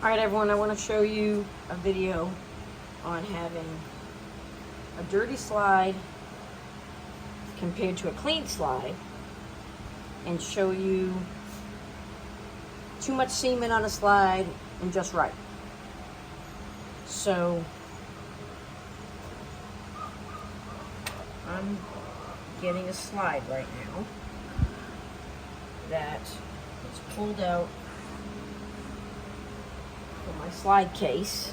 Alright everyone, I want to show you a video on having a dirty slide compared to a clean slide and show you too much semen on a slide and just right. So I'm getting a slide right now that is pulled out from my slide case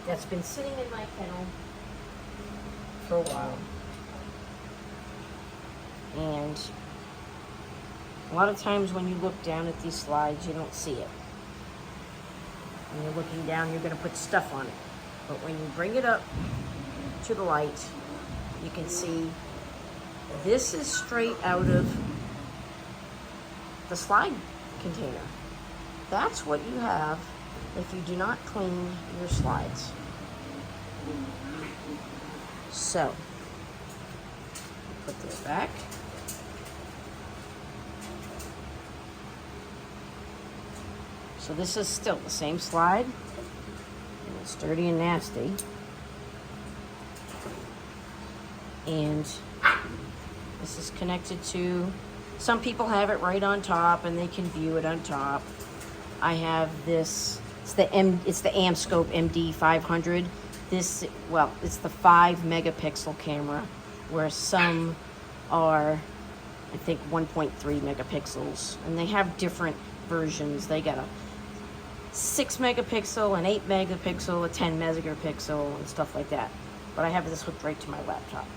that's been sitting in my kennel for a while, and a lot of times when you look down at these slides you don't see it. When you're looking down you're going to put stuff on it, but when you bring it up to the light you can see this is straight out of the slide container. That's what you have if you do not clean your slides. So, put this back. So this is still the same slide, and it's dirty and nasty. And this is connected to, some people have it right on top and they can view it on top. I have this, it's the Amscope MD 500. This, well, it's the 5 megapixel camera, where some are, I think, 1.3 megapixels, and they have different versions. They got a 6 megapixel, an 8 megapixel, a 10 megapixel, and stuff like that. But I have this hooked right to my laptop.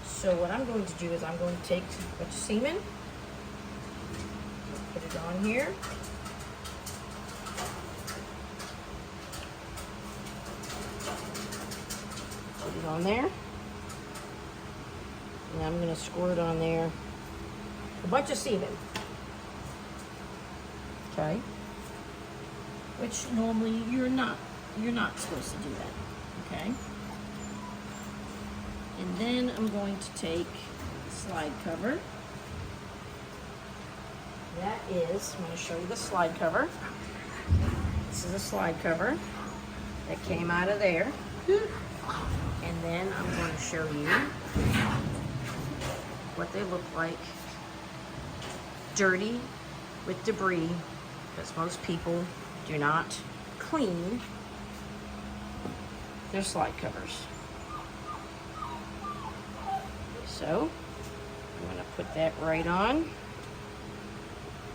So what I'm going to do is I'm going to take a bunch of semen, put it on here. Put it on there. And I'm going to squirt on there a bunch of semen. Okay? Which normally you're not supposed to do that. Okay? And then I'm going to take the slide cover. That is, I'm going to show you the slide cover. This is a slide cover that came out of there. And then I'm going to show you what they look like dirty with debris, because most people do not clean their slide covers. So I'm going to put that right on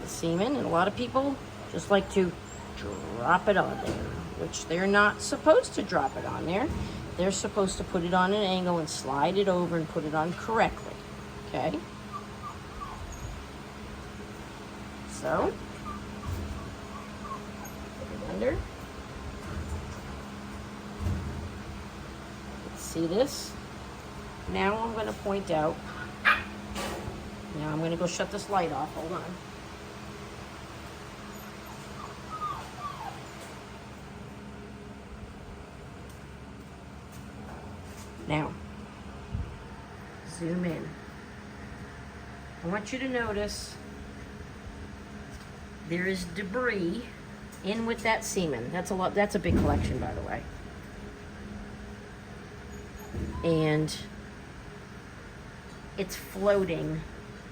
the semen, and a lot of people just like to drop it on there, which they're not supposed to drop it on there. They're supposed to put it on an angle and slide it over and put it on correctly. Okay? So put it under. Let's see this. Now I'm going to point out, now I'm going to go shut this light off, hold on. Now, zoom in. I want you to notice there is debris in with that semen. That's a lot, that's a big collection, by the way. And it's floating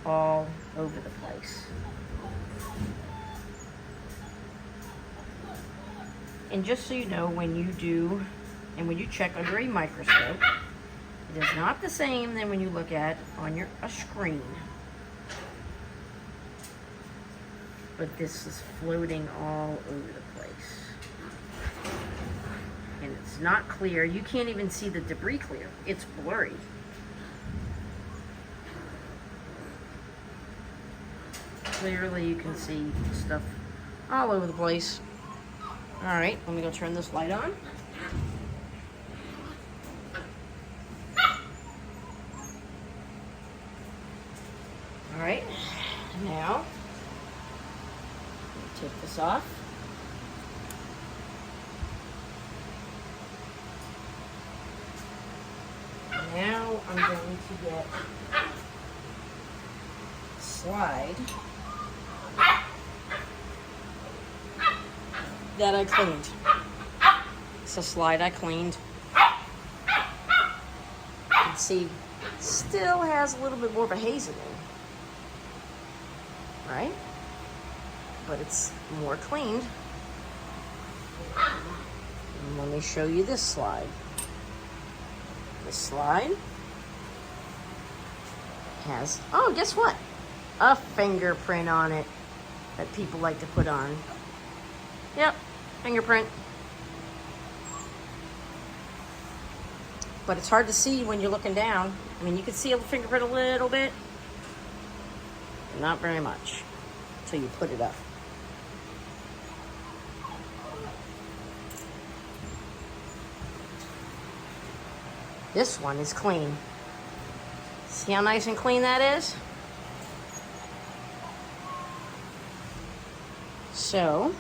all over the place. And just so you know, when you do, and when you check under a microscope, it is not the same than when you look at on a screen. But this is floating all over the place. And it's not clear. You can't even see the debris clear. It's blurry. Clearly you can see stuff all over the place. Alright, let me go turn this light on. Alright, now take this off. Now I'm going to get a slide that I cleaned. It's a slide I cleaned. You can see it still has a little bit more of a haze in it, right? But it's more cleaned. And let me show you this slide. This slide has, oh, guess what? A fingerprint on it that people like to put on. Yep, fingerprint. But it's hard to see when you're looking down. I mean, you can see a fingerprint a little bit. Not very much until you put it up. This one is clean. See how nice and clean that is? So,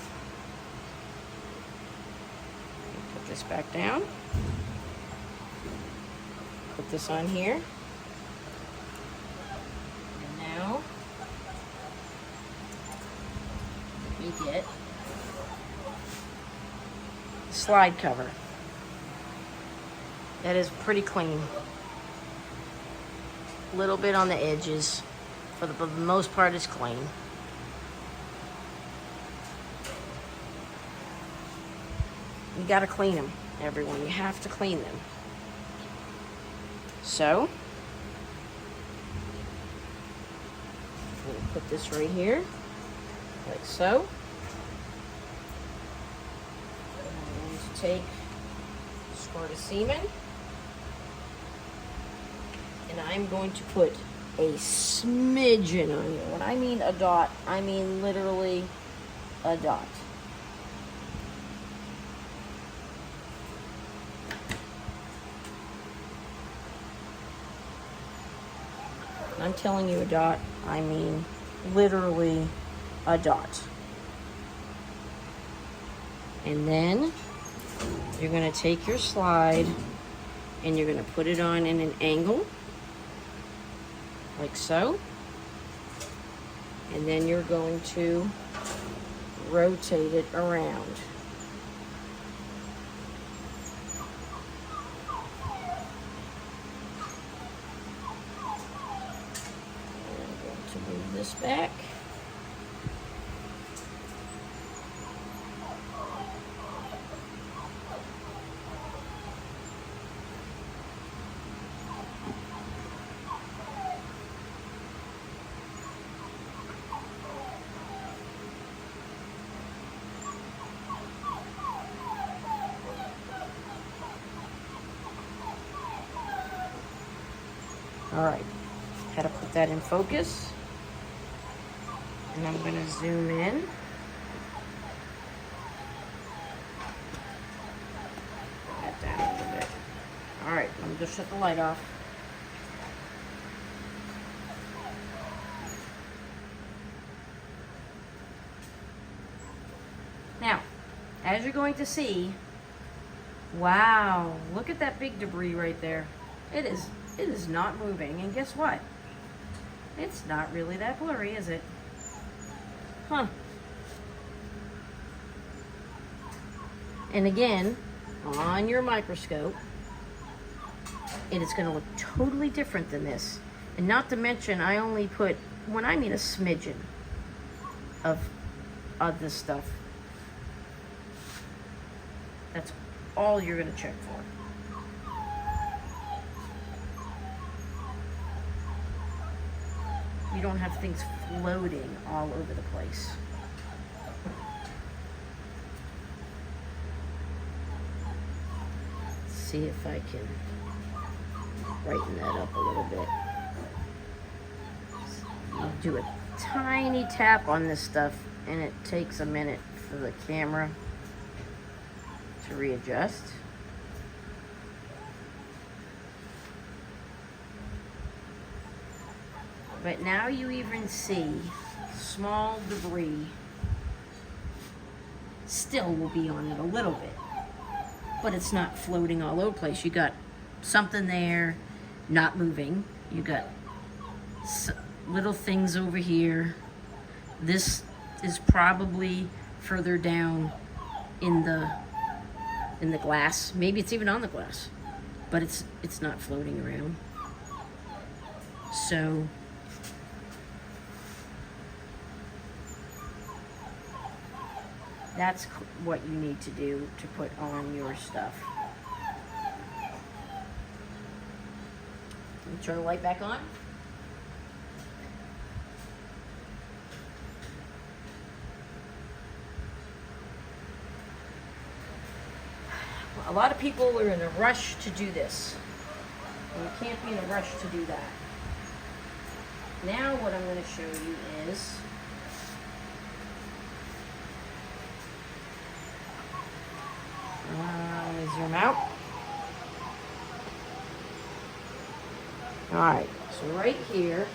put this back down. Put this on here. And now, you get the slide cover. That is pretty clean. A little bit on the edges. For the most part, it's clean. You gotta clean them, everyone. You have to clean them. So, we'll put this right here, like so. I'm going to take a squirt of semen, and I'm going to put a smidgen on here. When I mean a dot, I mean literally a dot. I'm telling you a dot, I mean literally a dot. And then you're going to take your slide and you're going to put it on in an angle, like so. And then you're going to rotate it around. To move this back. All right, had to put that in focus. And I'm going to zoom in. Put that down a little bit. All right, let me just shut the light off. Now, as you're going to see, wow, look at that big debris right there. It is not moving, and guess what? It's not really that blurry, is it? Huh. And again, on your microscope, it is going to look totally different than this. And not to mention, I only put, when I mean a smidgen of this stuff. That's all you're going to check for. You don't have things floating all over the place. Let's see if I can brighten that up a little bit. You do a tiny tap on this stuff, and it takes a minute for the camera to readjust. But now you even see small debris still will be on it a little bit, but it's not floating all over the place. You got something there not moving. You got little things over here. This is probably further down in the glass. Maybe it's even on the glass, but it's not floating around. So that's what you need to do to put on your stuff. Let me turn the light back on. A lot of people are in a rush to do this. And you can't be in a rush to do that. Now what I'm going to show you is let me zoom out. Alright, so right here,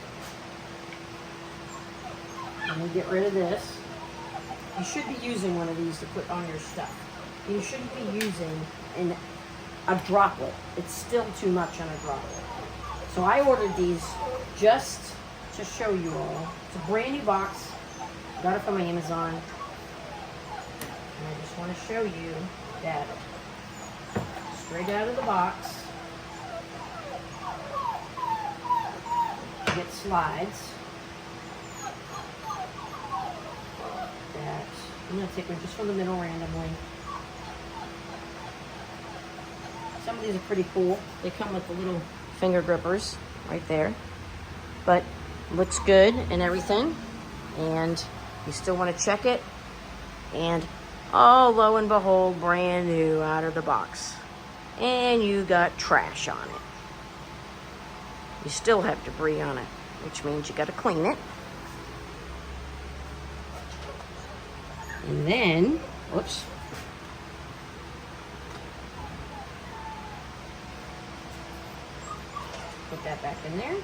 I'm going to get rid of this. You should be using one of these to put on your stuff. You shouldn't be using a droplet. It's still too much on a droplet. So I ordered these just to show you all. It's a brand new box. Got it from Amazon. And I just want to show you that straight out of the box, you get slides that I'm going to take one just from the middle randomly. Some of these are pretty cool. They come with the little finger grippers right there. But looks good and everything. And you still want to check it. And oh, lo and behold, brand new out of the box. And you got trash on it. You still have debris on it, which means you got to clean it. And then, whoops. Put that back in there.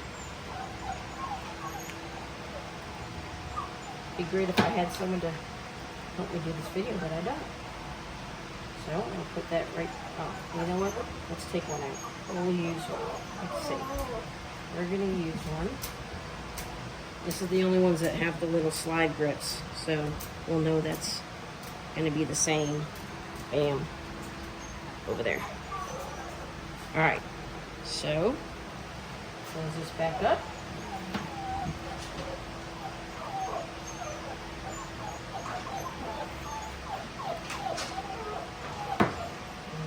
Be great if I had someone to help me do this video, but I don't. So I'll put that right. Oh, you know what? Let's take one out. We'll use one. Let's see. We're gonna use one. This is the only ones that have the little slide grips, so we'll know that's gonna be the same. Bam. Over there. All right. So close this back up.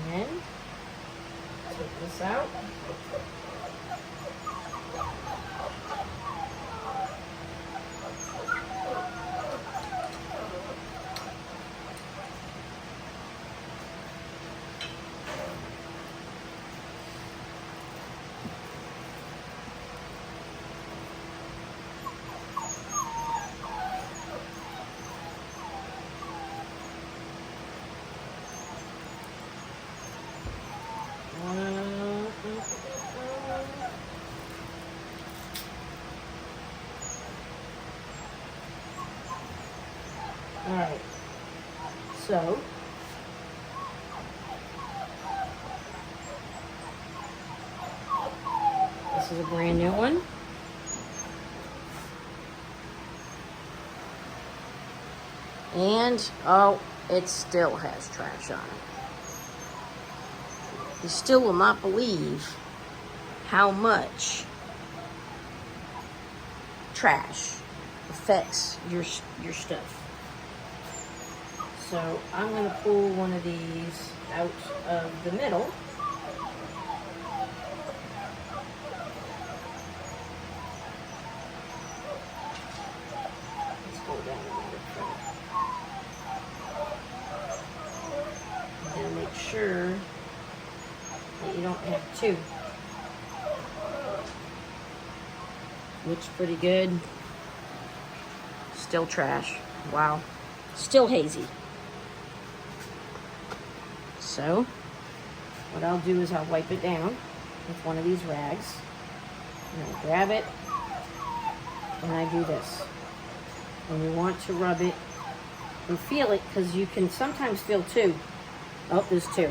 And then take this out. All right, so this is a brand new one. And, oh, it still has trash on it. You still will not believe how much trash affects your stuff. So I'm going to pull one of these out of the middle. Let's go down a little bit further. And make sure that you don't have two. Looks pretty good. Still trash. Wow. Still hazy. So, what I'll do is I'll wipe it down with one of these rags. And I'll grab it, and I do this. And you want to rub it and feel it, because you can sometimes feel two. Oh, there's two.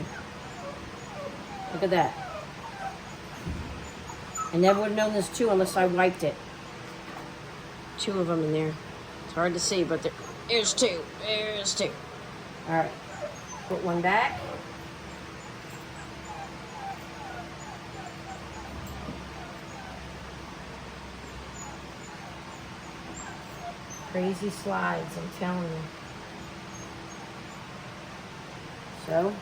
Look at that. I never would have known there's two unless I wiped it. Two of them in there. It's hard to see, but there's two. There's two. All right. Put one back. Crazy slides, I'm telling you. So,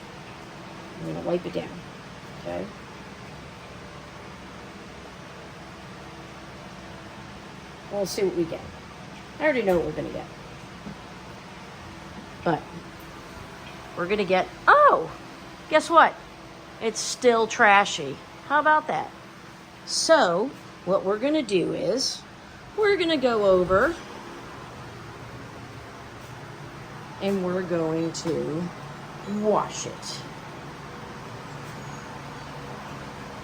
I'm going to wipe it down, okay? We'll see what we get. I already know what we're going to get. But, we're going to get, oh, guess what? It's still trashy. How about that? So, what we're going to do is, we're going to go over and we're going to wash it.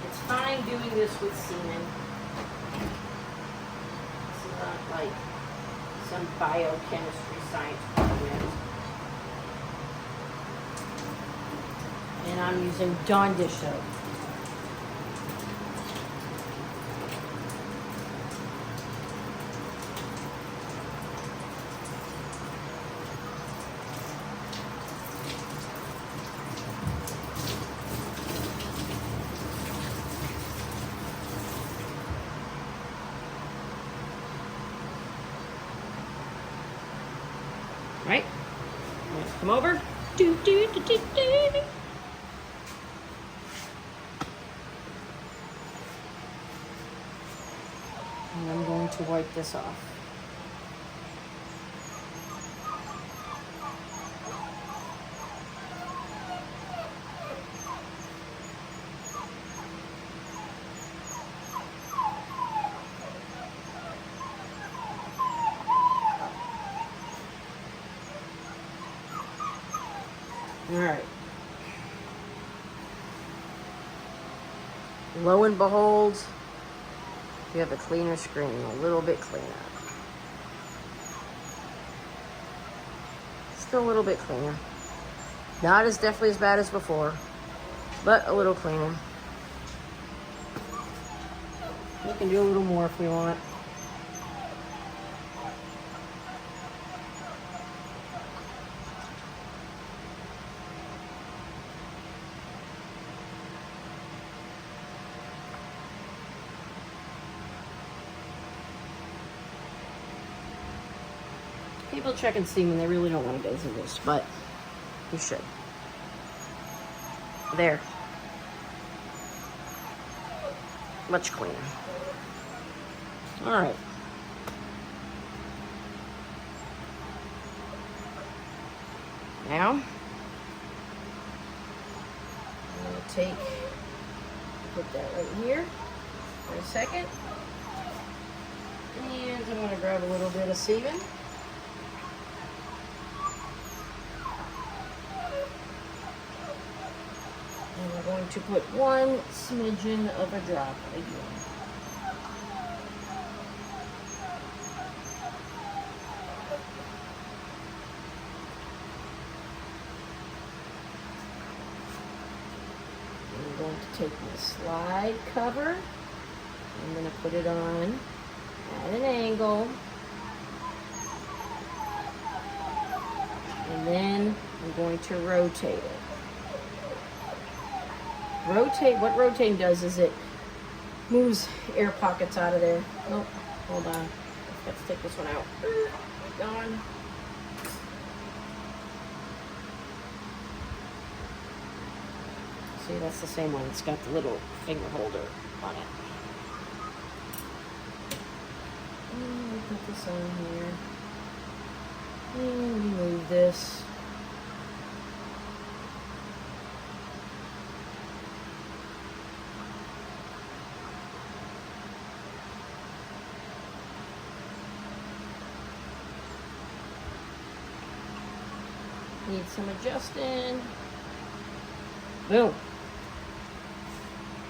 It's fine doing this with semen. It's not like some biochemistry science project. And I'm using Dawn dish soap. Right? Let's come over. Do, do, do, do, do. And I'm going to wipe this off. All right. Lo and behold, you have a cleaner screen, a little bit cleaner. Still a little bit cleaner. Not as definitely as bad as before, but a little cleaner. We can do a little more if we want. People checking semen, they really don't want to go through this, but you should. There. Much cleaner. All right. Now, I'm going to put that right here for a second. And I'm going to grab a little bit of semen. And we're going to put one smidgen of a drop again. I'm going to take my slide cover. I'm going to put it on at an angle. And then I'm going to rotate it. What rotating does is it moves air pockets out of there. Nope, hold on. Let's take this one out. Gone. See, that's the same one. It's got the little finger holder on it. And we put this on here. And we move this. Need some adjusting. Boom.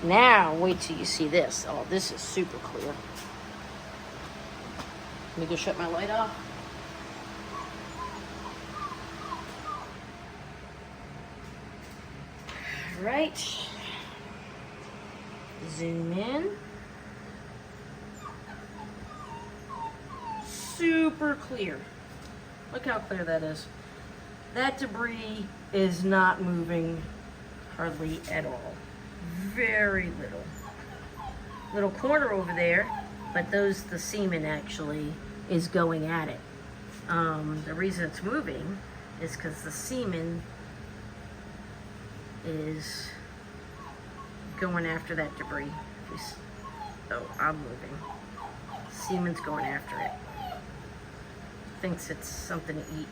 Now, wait till you see this. Oh, this is super clear. Let me go shut my light off. All right. Zoom in. Super clear. Look how clear that is. that debris is not moving hardly at all. Very little. Little corner over there, but the semen actually is going at it. The reason it's moving is because the semen is going after that debris. Oh, I'm moving. Semen's going after it. Thinks it's something to eat.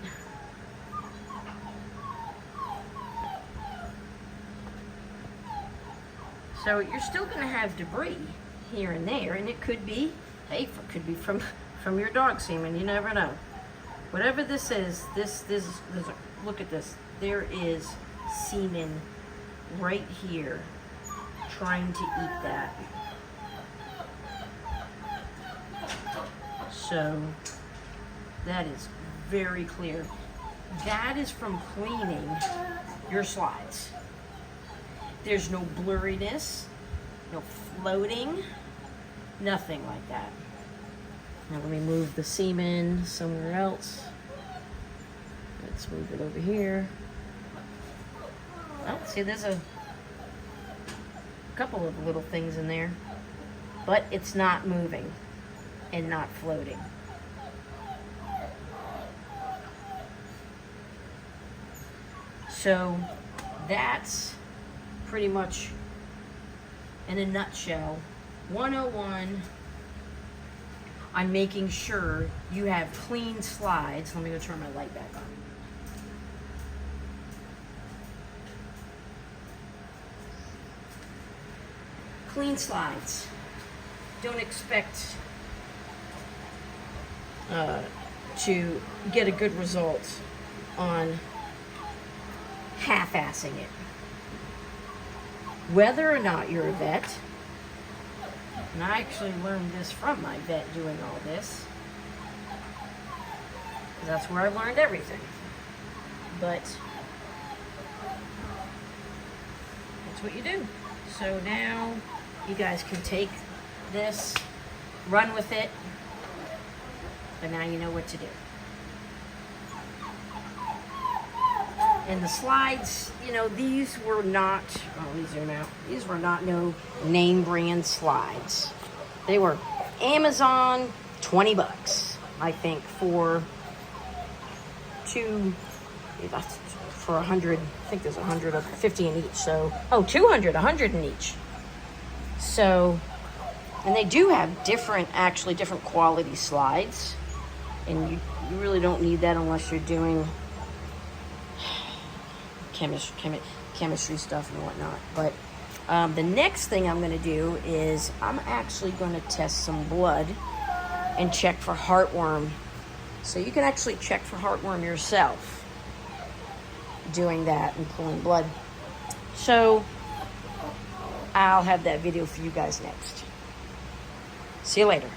So you're still going to have debris here and there, and it could be, hey, it could be from your dog semen. You never know. Whatever this is, look at this. There is semen right here trying to eat that. So that is very clear. That is from cleaning your slides. There's no blurriness, no floating, nothing like that. Now let me move the semen somewhere else. Let's move it over here. Oh, see, there's a couple of little things in there, but it's not moving and not floating. So that's pretty much, in a nutshell, 101 on making sure you have clean slides. Let me go turn my light back on. Clean slides. Don't expect to get a good result on half-assing it. Whether or not you're a vet, and I actually learned this from my vet doing all this, that's where I learned everything. But that's what you do. So now you guys can take this, run with it, but now you know what to do. And the slides, you know, these were not, these were not no name brand slides. They were Amazon, $20, I think, for 100, I think there's 150 in each, so, 200, 100 in each. So, and they do have different quality slides, and you really don't need that unless you're doing chemistry stuff and whatnot. But the next thing I'm going to do is I'm actually going to test some blood and check for heartworm. So you can actually check for heartworm yourself doing that and pulling blood. So I'll have that video for you guys next. See you later.